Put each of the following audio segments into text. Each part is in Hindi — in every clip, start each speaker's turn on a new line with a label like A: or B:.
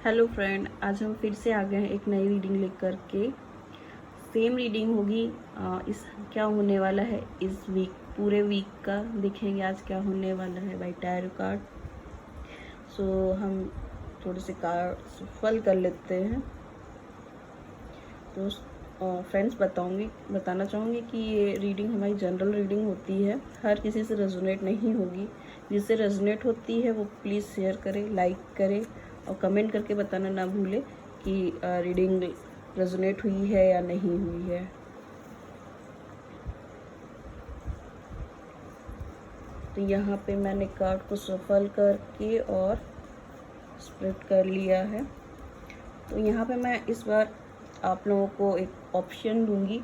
A: हेलो फ्रेंड, आज हम फिर से आ गए हैं एक नई रीडिंग लेकर के। सेम रीडिंग होगी। इस क्या होने वाला है इस वीक, पूरे वीक का देखेंगे आज क्या होने वाला है बाय टैरो कार्ड। सो हम थोड़े से कार्ड फल कर लेते हैं। तो फ्रेंड्स बताना चाहूँगी कि ये रीडिंग हमारी जनरल रीडिंग होती है, हर किसी से रेजोनेट नहीं होगी। जिससे रेजोनेट होती है वो प्लीज़ शेयर करें, लाइक करें और कमेंट करके बताना ना भूले कि रीडिंग रेजोनेट हुई है या नहीं हुई है। तो यहाँ पे मैंने कार्ड को सफल करके और स्प्रेड कर लिया है। तो यहाँ पे मैं इस बार आप लोगों को एक ऑप्शन दूंगी।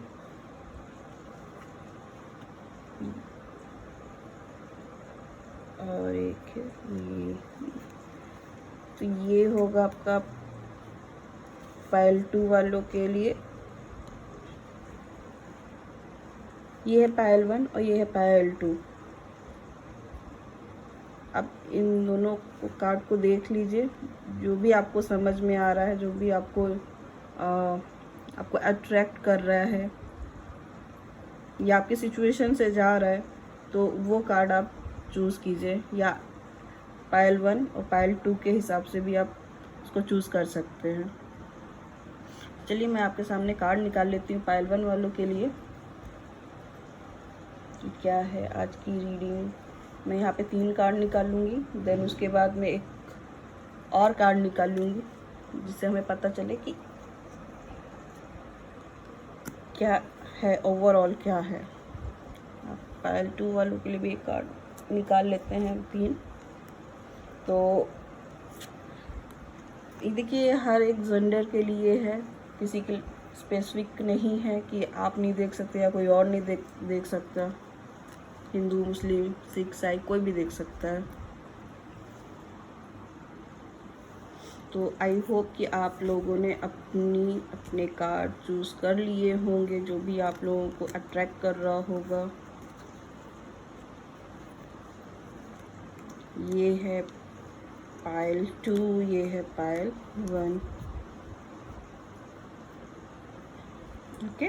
A: और एक ये, तो ये होगा आपका पाइल 2 वालों के लिए। ये है पाइल 1 और ये है पाइल 2। अब इन दोनों कार्ड को देख लीजिए, जो भी आपको समझ में आ रहा है, जो भी आपको अट्रैक्ट कर रहा है या आपकी सिचुएशन से जा रहा है, तो वो कार्ड आप चूज़ कीजिए। या पाइल 1 और पाइल 2 के हिसाब से भी आप उसको चूज़ कर सकते हैं। चलिए मैं आपके सामने कार्ड निकाल लेती हूँ पाइल 1 वालों के लिए कि क्या है आज की रीडिंग। मैं यहाँ पे 3 कार्ड निकालूंगी, देन उसके बाद में एक और कार्ड निकाल लूँगी जिससे हमें पता चले कि क्या है, ओवरऑल क्या है। पाइल 2 वालों के लिए भी एक कार्ड निकाल लेते हैं 3। तो देखिए हर एक जेंडर के लिए है, किसी के स्पेसिफिक नहीं है कि आप नहीं देख सकते या कोई और नहीं देख सकता। हिंदू, मुस्लिम, सिख, ईसाई कोई भी देख सकता है। तो आई होप कि आप लोगों ने अपने कार्ड चूज़ कर लिए होंगे, जो भी आप लोगों को अट्रैक्ट कर रहा होगा। ये है पाइल 2, ये है पाइल 1। ओके,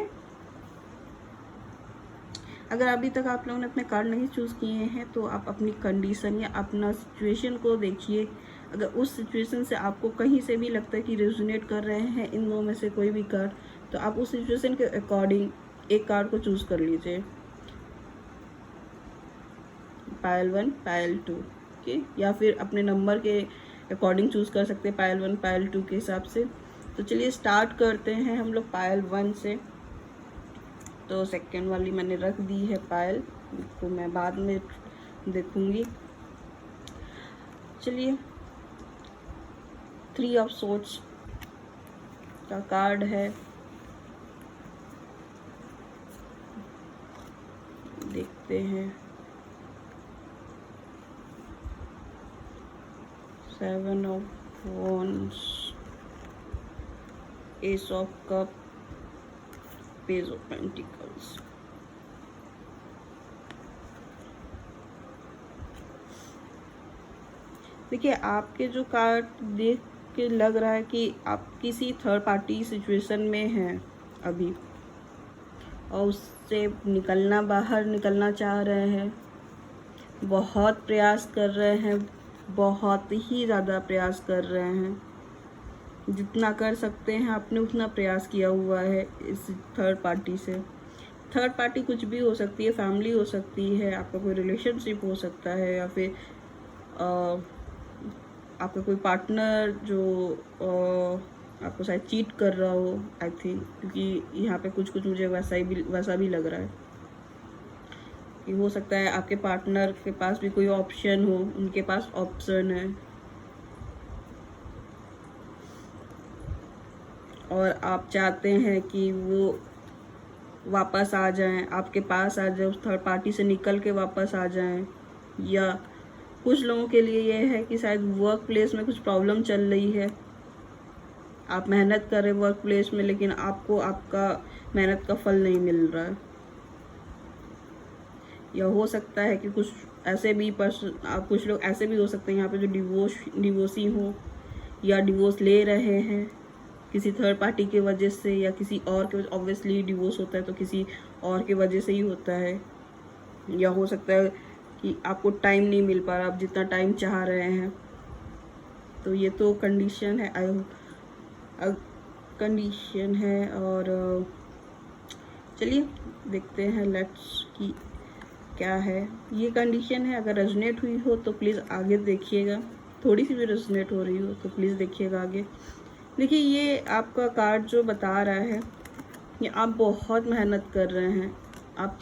A: अगर अभी तक आप लोगों ने अपने कार्ड नहीं चूज़ किए हैं तो आप अपनी कंडीशन या अपना सिचुएशन को देखिए। अगर उस सिचुएशन से आपको कहीं से भी लगता है कि रेजोनेट कर रहे हैं इन दो में से कोई भी कार्ड, तो आप उस सिचुएशन के अकॉर्डिंग एक कार्ड को चूज़ कर लीजिए। पाइल 1, पाइल 2 के, या फिर अपने नंबर के अकॉर्डिंग चूज़ कर सकते हैं, पाइल 1 पाइल 2 के हिसाब से। तो चलिए स्टार्ट करते हैं हम लोग पाइल 1 से। तो सेकेंड वाली मैंने रख दी है पाइल, तो मैं बाद में देखूंगी। चलिए 3 ऑफ सोर्ड्स का कार्ड है, देखते हैं। 7 of wands, S of cup, page of pentacles. देखिए आपके जो कार्ड देख के लग रहा है कि आप किसी थर्ड पार्टी सिचुएशन में हैं अभी, और उससे बाहर निकलना चाह रहे हैं। बहुत प्रयास कर रहे हैं, बहुत ही ज़्यादा प्रयास कर रहे हैं। जितना कर सकते हैं आपने उतना प्रयास किया हुआ है इस थर्ड पार्टी से। थर्ड पार्टी कुछ भी हो सकती है, फैमिली हो सकती है, आपका कोई रिलेशनशिप हो सकता है, या फिर आपका कोई पार्टनर जो आपको शायद चीट कर रहा हो, आई थिंक, क्योंकि यहाँ पे कुछ मुझे वैसा भी लग रहा है कि हो सकता है आपके पार्टनर के पास भी कोई ऑप्शन हो, उनके पास ऑप्शन है और आप चाहते हैं कि वो वापस आ जाएं, आपके पास आ जाए, उस थर्ड पार्टी से निकल के वापस आ जाएं। या कुछ लोगों के लिए ये है कि शायद वर्क प्लेस में कुछ प्रॉब्लम चल रही है, आप मेहनत कर रहे वर्क प्लेस में, लेकिन आपको आपका मेहनत का फल नहीं मिल रहा है। या हो सकता है कि कुछ लोग ऐसे भी हो सकते हैं यहाँ पे जो डिवोर्सी हो, या डिवोर्स ले रहे हैं किसी थर्ड पार्टी की वजह से या किसी और के, ऑब्वियसली डिवोर्स होता है तो किसी और की वजह से ही होता है, या हो सकता है कि आपको टाइम नहीं मिल पा रहा, आप जितना टाइम चाह रहे हैं। तो ये तो कंडीशन है, कंडीशन है। और चलिए देखते हैं लेट्स कि क्या है ये कंडीशन है। अगर रेजोनेट हुई हो तो प्लीज़ आगे देखिएगा, थोड़ी सी भी रेजोनेट हो रही हो तो प्लीज़ देखिएगा आगे। देखिए ये आपका कार्ड जो बता रहा है, ये आप बहुत मेहनत कर रहे हैं, आप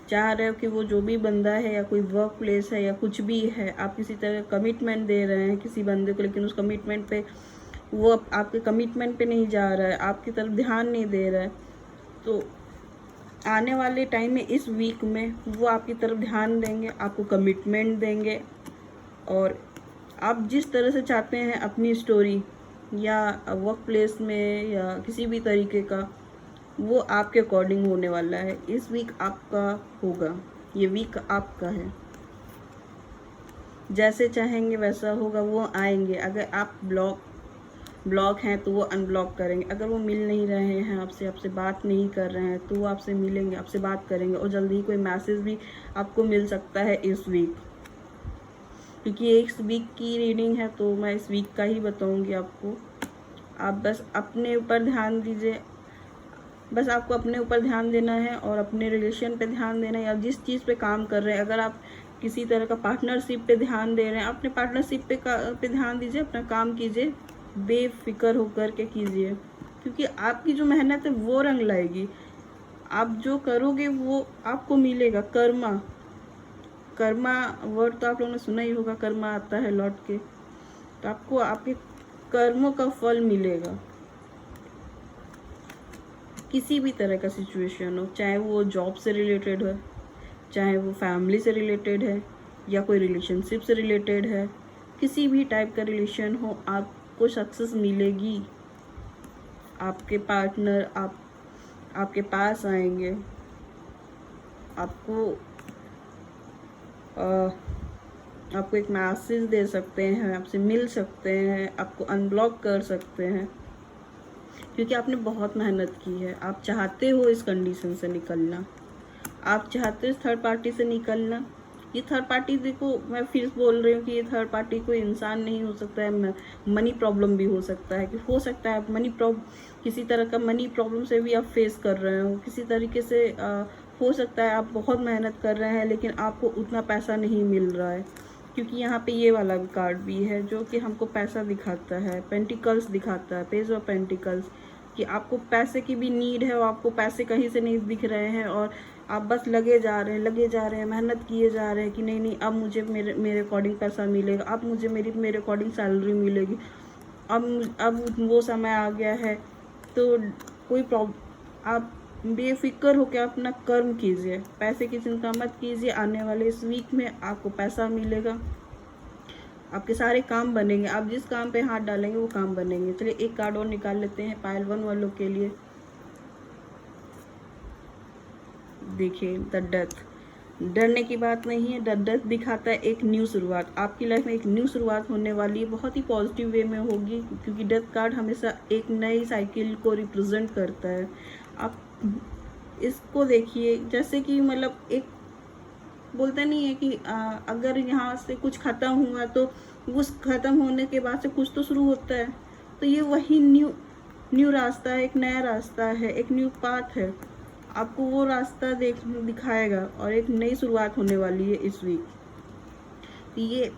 A: चाह रहे हो कि वो जो भी बंदा है या कोई वर्क प्लेस है या कुछ भी है, आप किसी तरह कमिटमेंट दे रहे हैं किसी बंदे को, लेकिन उस कमिटमेंट पे वो आपके कमिटमेंट पे नहीं जा रहा है, आपकी तरफ ध्यान नहीं दे रहा है। तो आने वाले टाइम में इस वीक में वो आपकी तरफ ध्यान देंगे, आपको कमिटमेंट देंगे, और आप जिस तरह से चाहते हैं अपनी स्टोरी या वर्क प्लेस में या किसी भी तरीके का, वो आपके अकॉर्डिंग होने वाला है। इस वीक आपका होगा, ये वीक आपका है, जैसे चाहेंगे वैसा होगा, वो आएंगे। अगर आप ब्लॉक हैं तो वो अनब्लॉक करेंगे, अगर वो मिल नहीं रहे हैं आपसे बात नहीं कर रहे हैं तो वो आपसे मिलेंगे, आपसे बात करेंगे, और जल्दी ही कोई मैसेज भी आपको मिल सकता है इस वीक। क्योंकि ये इस वीक की रीडिंग है तो मैं इस वीक का ही बताऊंगी आपको। आप बस अपने ऊपर ध्यान दीजिए, बस आपको अपने ऊपर ध्यान देना है और अपने रिलेशन पे ध्यान देना है, या जिस चीज़ पे काम कर रहे हैं। अगर आप किसी तरह का पार्टनरशिप पे ध्यान दे रहे हैं, अपने पार्टनरशिप पे ध्यान दीजिए, अपना काम कीजिए, बेफिक्र होकर के कीजिए, क्योंकि आपकी जो मेहनत है वो रंग लाएगी। आप जो करोगे वो आपको मिलेगा। कर्मा वर्ड तो आप लोगों ने सुना ही होगा, कर्मा आता है लौट के, तो आपको आपके कर्मों का फल मिलेगा। किसी भी तरह का सिचुएशन हो, चाहे वो जॉब से रिलेटेड है, चाहे वो फैमिली से रिलेटेड है, या कोई रिलेशनशिप से रिलेटेड है, किसी भी टाइप का रिलेशन हो, आपको सक्सेस मिलेगी। आपके पार्टनर आपके पास आएंगे, आपको एक मैसेज दे सकते हैं, आपसे मिल सकते हैं, आपको अनब्लॉक कर सकते हैं, क्योंकि आपने बहुत मेहनत की है। आप चाहते हो इस कंडीशन से निकलना, आप चाहते हो इस थर्ड पार्टी से निकलना। ये थर्ड पार्टी, देखो मैं फिर बोल रही हूँ कि ये थर्ड पार्टी कोई इंसान नहीं हो सकता है, मनी प्रॉब्लम भी हो सकता है, कि हो सकता है किसी तरह का मनी प्रॉब्लम से भी आप फेस कर रहे हो, किसी तरीके से हो सकता है आप बहुत मेहनत कर रहे हैं लेकिन आपको उतना पैसा नहीं मिल रहा है। क्योंकि यहाँ पे ये वाला कार्ड भी है जो कि हमको पैसा दिखाता है, पेंटिकल्स दिखाता है, पेज ऑफ पेंटिकल्स, कि आपको पैसे की भी नीड है और आपको पैसे कहीं से नहीं दिख रहे हैं, और आप बस लगे जा रहे हैं, मेहनत किए जा रहे हैं कि नहीं अब मुझे मेरे अकॉर्डिंग पैसा मिलेगा, अब मुझे मेरे अकॉर्डिंग सैलरी मिलेगी, अब वो समय आ गया है। तो कोई आप बेफिक्र होकर अपना कर्म कीजिए, पैसे की चिंता मत कीजिए। आने वाले इस वीक में आपको पैसा मिलेगा, आपके सारे काम बनेंगे, आप जिस काम पे हाथ डालेंगे वो काम बनेंगे। चलिए एक कार्ड और निकाल लेते हैं पायल 1 वालों के लिए। देखिए द डेथ, डरने की बात नहीं है, द डेथ दिखाता है एक न्यू शुरुआत। आपकी लाइफ में एक न्यू शुरुआत होने वाली है, बहुत ही पॉजिटिव वे में होगी, क्योंकि डेथ कार्ड हमेशा एक नई साइकिल को रिप्रेजेंट करता है। आप इसको देखिए जैसे कि मतलब एक बोलते नहीं है कि अगर यहाँ से कुछ ख़त्म हुआ तो उस ख़त्म होने के बाद से कुछ तो शुरू होता है। तो ये वही न्यू रास्ता है, एक नया रास्ता है, एक न्यू पाथ है। आपको वो रास्ता दिखाएगा और एक नई शुरुआत होने वाली है इस वीक। तो ये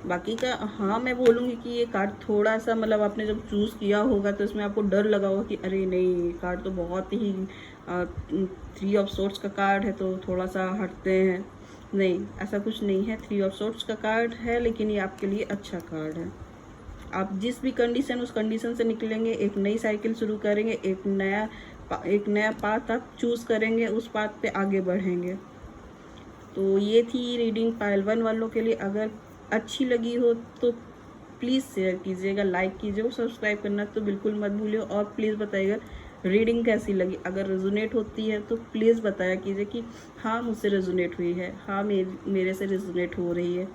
A: बाकी का, हाँ मैं बोलूँगी कि ये कार्ड थोड़ा सा मतलब आपने जब चूज़ किया होगा तो इसमें आपको डर लगा होगा कि अरे नहीं कार्ड तो बहुत ही 3 ऑफ सोर्ट्स का कार्ड है तो थोड़ा सा हटते हैं। नहीं, ऐसा कुछ नहीं है, 3 ऑफ सोर्ट्स का कार्ड है, लेकिन ये आपके लिए अच्छा कार्ड है। आप जिस भी कंडीशन उस कंडीशन से निकलेंगे, एक नई साइकिल शुरू करेंगे, एक नया पाथ आप चूज़ करेंगे, उस पाथ पे आगे बढ़ेंगे। तो ये थी रीडिंग पायल 1 वालों के लिए। अगर अच्छी लगी हो तो प्लीज़ शेयर कीजिएगा, लाइक कीजिएगा, सब्सक्राइब करना तो बिल्कुल मत भूलिए, और प्लीज़ बताइएगा रीडिंग कैसी लगी। अगर रेजोनेट होती है तो प्लीज़ बताया कीजिए कि हाँ मुझसे रेजोनेट हुई है, हाँ मेरे से रेजोनेट हो रही है।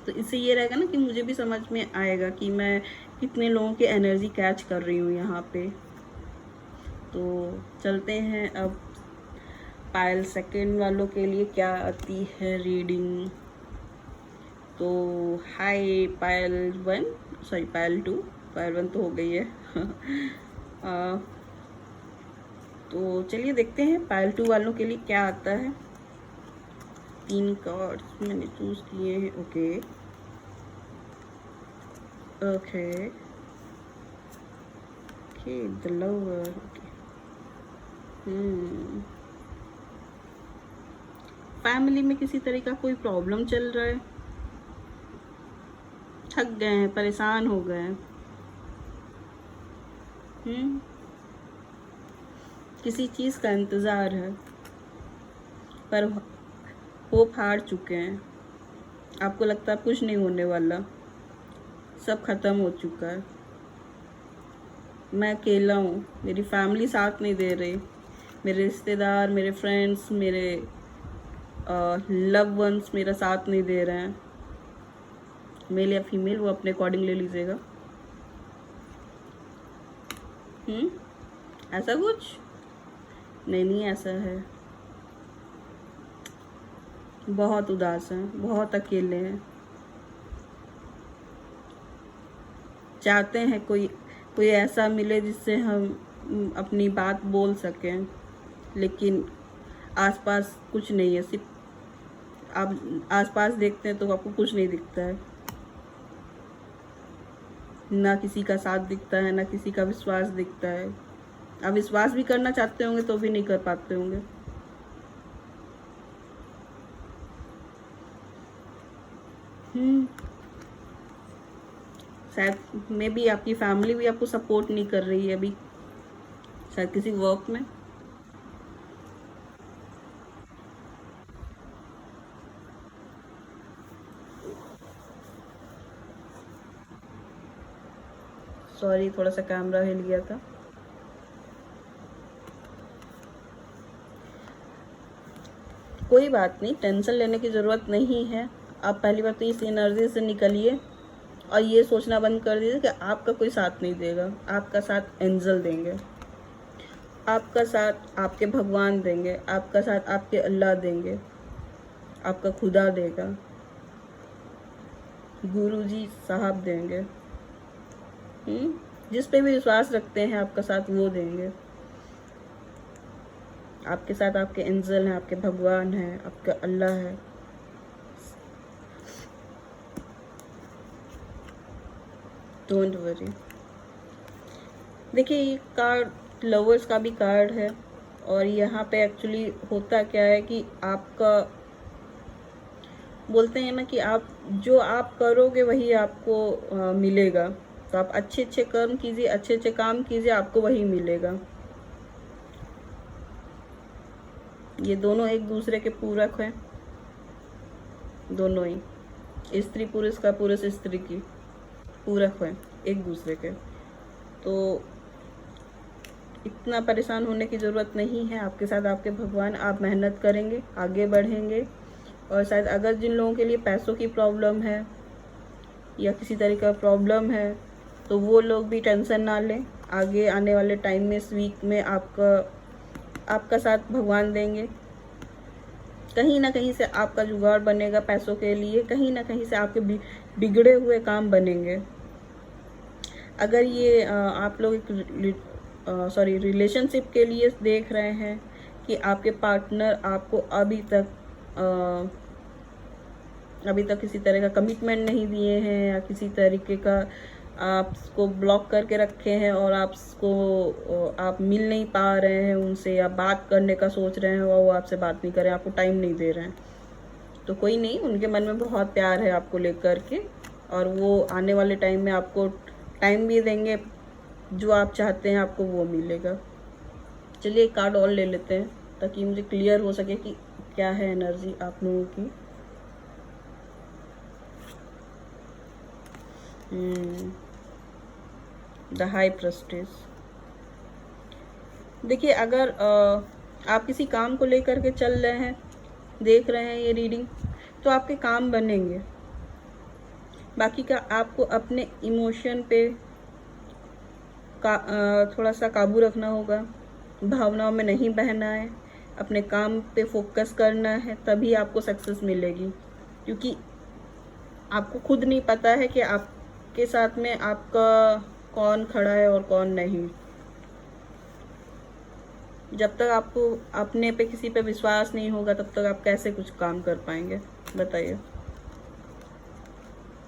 A: तो इससे ये रहेगा ना कि मुझे भी समझ में आएगा कि मैं कितने लोगों की एनर्जी कैच कर रही हूँ यहाँ पे। तो चलते हैं अब पायल सेकंड वालों के लिए क्या आती है रीडिंग। तो हाय पायल 1, सॉरी पायल 2, पायल 1 तो हो गई है। तो चलिए देखते हैं पायल 2 वालों के लिए क्या आता है। 3 कार्ड्स मैंने चूज किए हैं। Okay okay okay the lover. Okay family में किसी तरह का कोई प्रॉब्लम चल रहा है, थक गए हैं, परेशान हो गए हैं। किसी चीज़ का इंतज़ार है पर होप हार चुके हैं। आपको लगता है कुछ नहीं होने वाला, सब खत्म हो चुका है, मैं अकेला हूँ, मेरी फैमिली साथ नहीं दे रही, मेरे रिश्तेदार, मेरे फ्रेंड्स, मेरे लव वंस मेरा साथ नहीं दे रहे हैं। मेल या फीमेल वो अपने अकॉर्डिंग ले लीजिएगा। ऐसा कुछ नहीं ऐसा है। बहुत उदास हैं, बहुत अकेले हैं, चाहते हैं कोई ऐसा मिले जिससे हम अपनी बात बोल सकें, लेकिन आसपास कुछ नहीं है। सिर्फ आप आसपास देखते हैं तो आपको कुछ नहीं दिखता है, ना किसी का साथ दिखता है, ना किसी का विश्वास दिखता है। आप विश्वास भी करना चाहते होंगे तो भी नहीं कर पाते होंगे। शायद मे भी आपकी फैमिली भी आपको सपोर्ट नहीं कर रही है अभी, शायद किसी वर्क में। सॉरी थोड़ा सा कैमरा हिल गया था। कोई बात नहीं, टेंशन लेने की ज़रूरत नहीं है। आप पहली बार तो इस एनर्जी से निकलिए और ये सोचना बंद कर दीजिए कि आपका कोई साथ नहीं देगा। आपका साथ एंजल देंगे, आपका साथ आपके भगवान देंगे, आपका साथ आपके अल्लाह देंगे, आपका खुदा देगा, गुरुजी साहब देंगे। जिस पे भी विश्वास रखते हैं आपका साथ वो देंगे। आपके साथ आपके एंजल हैं, आपके भगवान हैं, आपका अल्लाह है। Don't worry. देखिए ये कार्ड लवर्स का भी कार्ड है और यहाँ पे एक्चुअली होता क्या है कि आपका बोलते हैं ना कि आप जो आप करोगे वही आपको मिलेगा। तो आप अच्छे अच्छे कर्म कीजिए, अच्छे अच्छे काम कीजिए, आपको वही मिलेगा। ये दोनों एक दूसरे के पूरक हैं, दोनों ही, स्त्री पुरुष का, पुरुष स्त्री की पूरक हैं एक दूसरे के। तो इतना परेशान होने की ज़रूरत नहीं है। आपके साथ आपके भगवान, आप मेहनत करेंगे, आगे बढ़ेंगे। और शायद अगर जिन लोगों के लिए पैसों की प्रॉब्लम है या किसी तरह का प्रॉब्लम है तो वो लोग भी टेंशन ना लें। आगे आने वाले टाइम में, इस वीक में आपका साथ भगवान देंगे। कहीं ना कहीं से आपका जुगाड़ बनेगा पैसों के लिए, कहीं ना कहीं से आपके बिगड़े हुए काम बनेंगे। अगर ये आप लोग एक रिलेशनशिप के लिए देख रहे हैं कि आपके पार्टनर आपको अभी तक किसी तरह का कमिटमेंट नहीं दिए हैं या किसी तरीके का आपको ब्लॉक करके रखे हैं और आप मिल नहीं पा रहे हैं उनसे, या बात करने का सोच रहे हैं और वो आपसे बात नहीं कर रहे हैं, आपको टाइम नहीं दे रहे हैं, तो कोई नहीं, उनके मन में बहुत प्यार है आपको लेकर के और वो आने वाले टाइम में आपको टाइम भी देंगे। जो आप चाहते हैं आपको वो मिलेगा। चलिए एक कार्ड और ले लेते हैं ताकि मुझे क्लियर हो सके कि क्या है एनर्जी आप लोगों की। The high prestige. देखिए अगर आप किसी काम को लेकर के चल रहे हैं, देख रहे हैं ये रीडिंग, तो आपके काम बनेंगे। बाकी का आपको अपने इमोशन पे थोड़ा सा काबू रखना होगा, भावनाओं में नहीं बहना है, अपने काम पे फोकस करना है, तभी आपको सक्सेस मिलेगी। क्योंकि आपको खुद नहीं पता है कि आपके साथ में आपका कौन खड़ा है और कौन नहीं। जब तक आपको अपने पे किसी पे विश्वास नहीं होगा तब तक आप कैसे कुछ काम कर पाएंगे, बताइए।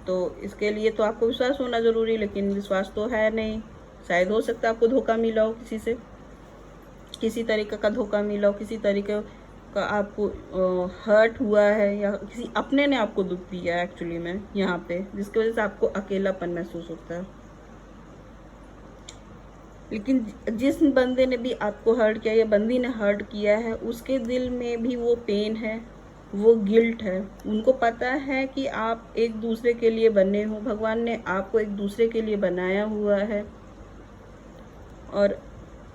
A: तो इसके लिए तो आपको विश्वास होना ज़रूरी, लेकिन विश्वास तो है नहीं। शायद हो सकता है आपको धोखा मिला हो, किसी से किसी तरीके का धोखा मिला हो, किसी तरीके का आपको हर्ट हुआ है, या किसी अपने ने आपको दुख दिया है एक्चुअली में यहाँ पे, जिसकी वजह से आपको अकेलापन महसूस होता है। लेकिन जिस बंदे ने भी आपको हर्ट किया या बंदी ने हर्ट किया है, उसके दिल में भी वो पेन है, वो गिल्ट है। उनको पता है कि आप एक दूसरे के लिए बने हो, भगवान ने आपको एक दूसरे के लिए बनाया हुआ है, और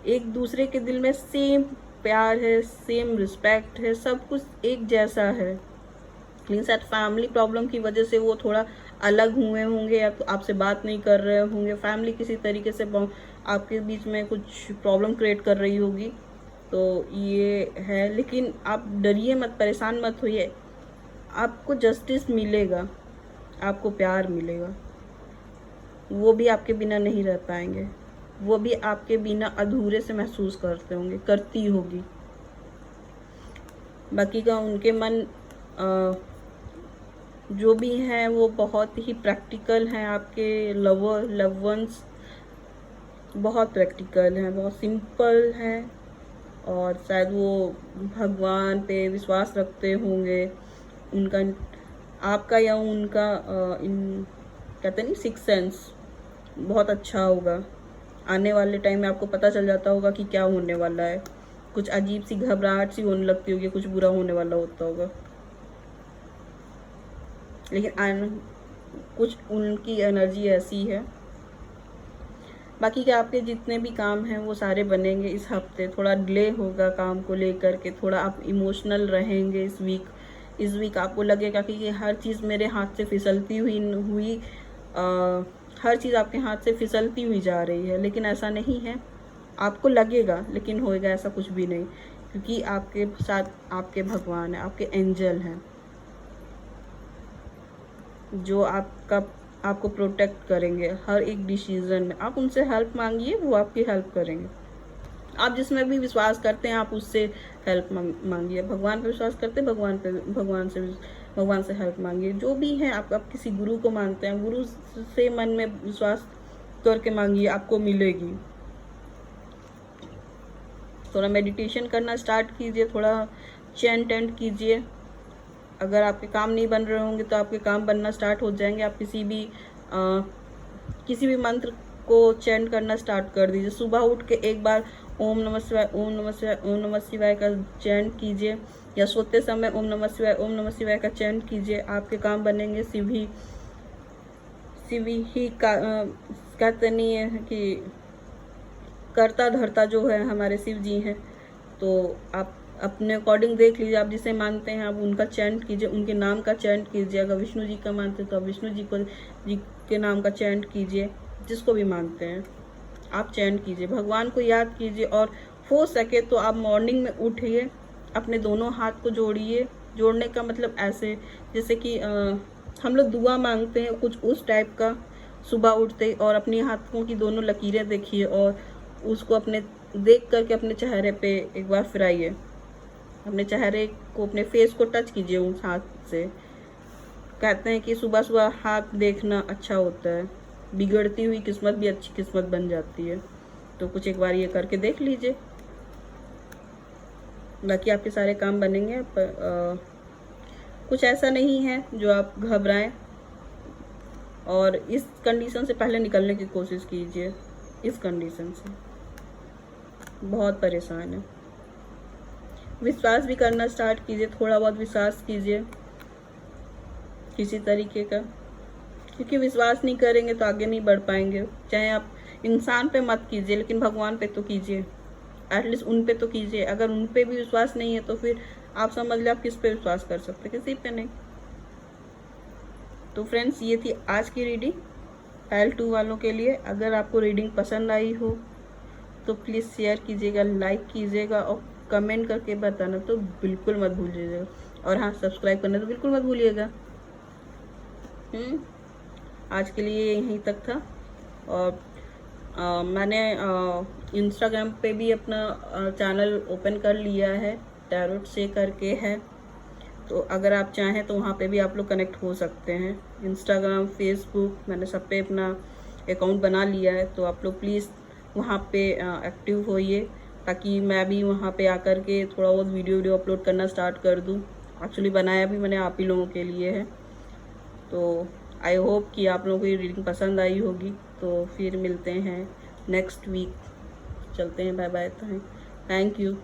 A: एक दूसरे के दिल में सेम प्यार है, सेम रिस्पेक्ट है, सब कुछ एक जैसा है। लेकिन शायद फैमिली प्रॉब्लम की वजह से वो थोड़ा अलग हुए होंगे, या तो आपसे बात नहीं कर रहे होंगे, फैमिली किसी तरीके से आपके बीच में कुछ प्रॉब्लम क्रिएट कर रही होगी, तो ये है। लेकिन आप डरिए मत, परेशान मत होइए, आपको जस्टिस मिलेगा, आपको प्यार मिलेगा। वो भी आपके बिना नहीं रह पाएंगे, वो भी आपके बिना अधूरे से महसूस करते होंगे, करती होगी। बाकी का उनके मन जो भी हैं वो बहुत ही प्रैक्टिकल हैं, आपके लव वंस बहुत प्रैक्टिकल हैं, बहुत सिंपल हैं, और शायद वो भगवान पे विश्वास रखते होंगे। उनका आपका या उनका कहते नहीं सिक्स सेंस बहुत अच्छा होगा। आने वाले टाइम में आपको पता चल जाता होगा कि क्या होने वाला है, कुछ अजीब सी घबराहट सी होने लगती होगी, कुछ बुरा होने वाला होता होगा। लेकिन कुछ उनकी एनर्जी ऐसी है। बाकी के आपके जितने भी काम हैं वो सारे बनेंगे इस हफ्ते। थोड़ा डिले होगा काम को लेकर के, थोड़ा आप इमोशनल रहेंगे इस वीक आपको लगेगा कि ये हर चीज़ मेरे हाथ से फिसलती हुई हर चीज़ आपके हाथ से फिसलती हुई जा रही है, लेकिन ऐसा नहीं है। आपको लगेगा, लेकिन होएगा ऐसा कुछ भी नहीं, क्योंकि आपके साथ आपके भगवान हैं, आपके एंजल हैं, जो आपको प्रोटेक्ट करेंगे हर एक डिसीजन में। आप उनसे हेल्प मांगिए, वो आपकी हेल्प करेंगे। आप जिसमें भी विश्वास करते हैं आप उससे हेल्प मांगिए। भगवान पे विश्वास करते हैं, भगवान से हेल्प मांगिए। जो भी है आप किसी गुरु को मानते हैं, गुरु से मन में विश्वास करके मांगिए, आपको मिलेगी। थोड़ा मेडिटेशन करना स्टार्ट कीजिए, थोड़ा चैंट कीजिए। अगर आपके काम नहीं बन रहे होंगे तो आपके काम बनना स्टार्ट हो जाएंगे। आप किसी भी मंत्र को चैंट करना स्टार्ट कर दीजिए। सुबह उठ के एक बार ओम नमः शिवाय, ओम नमः शिवाय, ओम नमः शिवाय का चैंट कीजिए, या सोते समय ओम नमः शिवाय, ओम नमः शिवाय का चैंट कीजिए। आपके काम बनेंगे। शिव ही का कहते नहीं है कि करता धरता जो है हमारे शिव जी हैं। तो आप अपने अकॉर्डिंग देख लीजिए, आप जिसे मानते हैं आप उनका चैंट कीजिए, उनके नाम का चैंट कीजिए। अगर विष्णु जी का मानते हैं तो आप विष्णु जी के नाम का चैंट कीजिए। जिसको भी मानते हैं आप चैंट कीजिए, भगवान को याद कीजिए। और हो सके तो आप मॉर्निंग में उठिए, अपने दोनों हाथ को जोड़िए। जोड़ने का मतलब ऐसे जैसे कि हम लोग दुआ मांगते हैं, कुछ उस टाइप का। सुबह उठते और अपनी हाथों की दोनों लकीरें देखिए, और उसको अपने देख करके अपने चेहरे पे एक बार फिराइए। अपने चेहरे को, अपने फेस को टच कीजिए उस हाथ से। कहते हैं कि सुबह सुबह हाथ देखना अच्छा होता है, बिगड़ती हुई किस्मत भी अच्छी किस्मत बन जाती है। तो कुछ एक बार ये करके देख लीजिए, बाकी आपके सारे काम बनेंगे। कुछ ऐसा नहीं है जो आप घबराएं, और इस कंडीशन से पहले निकलने की कोशिश कीजिए। इस कंडीशन से बहुत परेशान है। विश्वास भी करना स्टार्ट कीजिए, थोड़ा बहुत विश्वास कीजिए किसी तरीके का, क्योंकि विश्वास नहीं करेंगे तो आगे नहीं बढ़ पाएंगे। चाहे आप इंसान पे मत कीजिए, लेकिन भगवान पे तो कीजिए, एटलीस्ट उन पे तो कीजिए। अगर उन पे भी विश्वास नहीं है तो फिर आप समझ ले आप किस पे विश्वास कर सकते, किसी पे नहीं। तो फ्रेंड्स, ये थी आज की रीडिंग पायल 2 वालों के लिए। अगर आपको रीडिंग पसंद आई हो तो प्लीज़ शेयर कीजिएगा, लाइक कीजिएगा और कमेंट करके बताना तो बिल्कुल मत भूलिएगा। और हाँ, सब्सक्राइब करना तो बिल्कुल मत भूलिएगा। आज के लिए यहीं तक था। और मैंने इंस्टाग्राम पे भी अपना चैनल ओपन कर लिया है, टैरोट से करके है। तो अगर आप चाहें तो वहाँ पे भी आप लोग कनेक्ट हो सकते हैं। इंस्टाग्राम, फेसबुक, मैंने सब पे अपना अकाउंट बना लिया है। तो आप लोग प्लीज़ वहाँ पे एक्टिव होइए, ताकि मैं भी वहाँ पे आकर के थोड़ा बहुत वीडियो अपलोड करना स्टार्ट कर दूँ। एक्चुअली बनाया भी मैंने आप ही लोगों के लिए है। तो आई होप कि आप लोगों को ये रीडिंग पसंद आई होगी। तो फिर मिलते हैं नेक्स्ट वीक। चलते हैं, बाय बाय, थैंक यू।